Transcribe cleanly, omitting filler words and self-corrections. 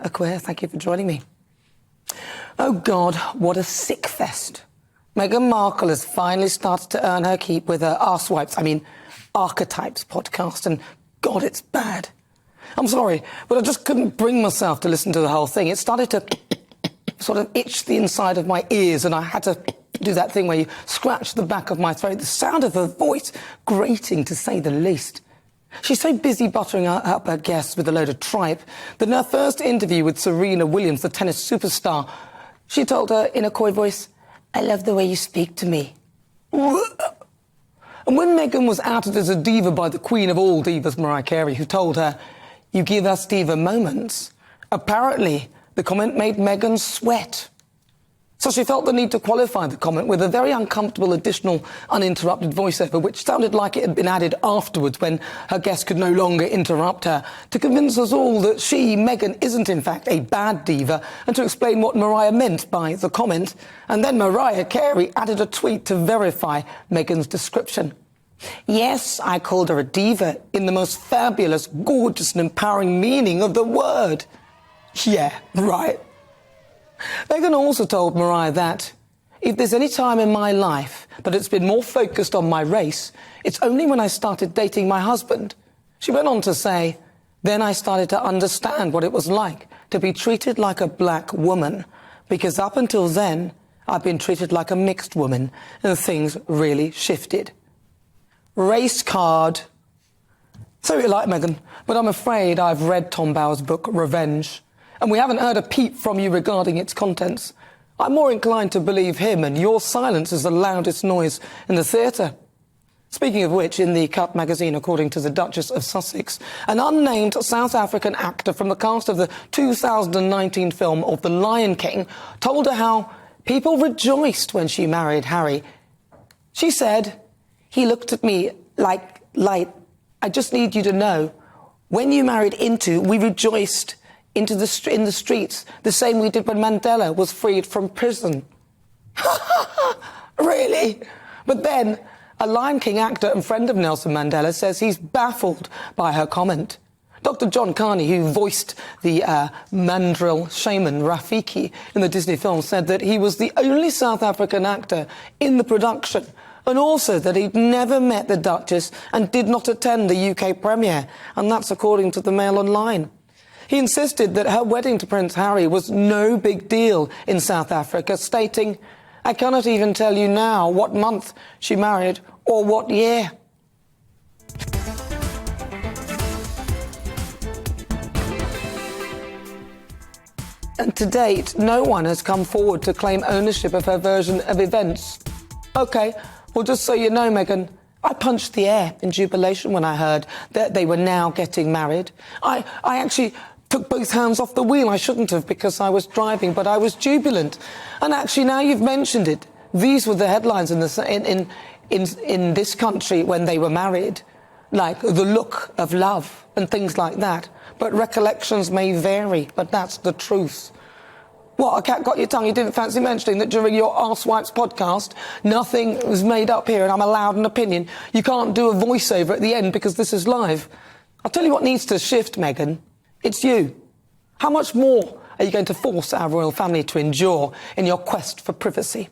Akua. Thank you for joining me. Oh, God, what a sick fest. Meghan Markle has finally started to earn her keep with her Archetypes podcast, and God, it's bad. I'm sorry, but I just couldn't bring myself to listen to the whole thing. It started to sort of itch the inside of my ears, and I had to do that thing where you scratch the back of my throat. The sound of her voice, grating to say the least. She's so busy buttering up her guests with a load of tripe that in her first interview with Serena Williams, the tennis superstar, she told her in a coy voice, "I love the way you speak to me." And when Meghan was outed as a diva by the queen of all divas, Mariah Carey, who told her, "You give us diva moments," apparently the comment made Meghan sweat. So she felt the need to qualify the comment with a very uncomfortable additional uninterrupted voiceover, which sounded like it had been added afterwards when her guest could no longer interrupt her, to convince us all that she, Meghan, isn't in fact a bad diva, and to explain what Mariah meant by the comment. And then Mariah Carey added a tweet to verify Meghan's description. "Yes, I called her a diva in the most fabulous, gorgeous and empowering meaning of the word." Yeah, right. Meghan also told Mariah that, "If there's any time in my life that it's been more focused on my race, it's only when I started dating my husband." She went on to say, "Then I started to understand what it was like to be treated like a black woman, because up until then, I've been treated like a mixed woman, and things really shifted." Race card. So you like, Meghan, but I'm afraid I've read Tom Bower's book, Revenge, and we haven't heard a peep from you regarding its contents. I'm more inclined to believe him, and your silence is the loudest noise in the theatre. Speaking of which, in the Cut magazine, according to the Duchess of Sussex, an unnamed South African actor from the cast of the 2019 film of The Lion King told her how people rejoiced when she married Harry. She said, "He looked at me like, I just need you to know, when you married Into, we rejoiced in the streets, the same we did when Mandela was freed from prison." Really? But then, a Lion King actor and friend of Nelson Mandela says he's baffled by her comment. Dr. John Carney, who voiced the mandrill shaman Rafiki in the Disney film, said that he was the only South African actor in the production, and also that he'd never met the Duchess and did not attend the UK premiere, and that's according to the Mail Online. He insisted that her wedding to Prince Harry was no big deal in South Africa, stating, "I cannot even tell you now what month she married or what year." And to date, no one has come forward to claim ownership of her version of events. OK, well, just so you know, Meghan, I punched the air in jubilation when I heard that they were now getting married. I actually took both hands off the wheel. I shouldn't have, because I was driving, but I was jubilant. And actually, now you've mentioned it, these were the headlines in this country when they were married, like the look of love and things like that. But recollections may vary, but that's the truth. What, a cat got your tongue? You didn't fancy mentioning that during your Arsewipes podcast, nothing was made up here and I'm allowed an opinion. You can't do a voiceover at the end because this is live. I'll tell you what needs to shift, Meghan. It's you. How much more are you going to force our royal family to endure in your quest for privacy?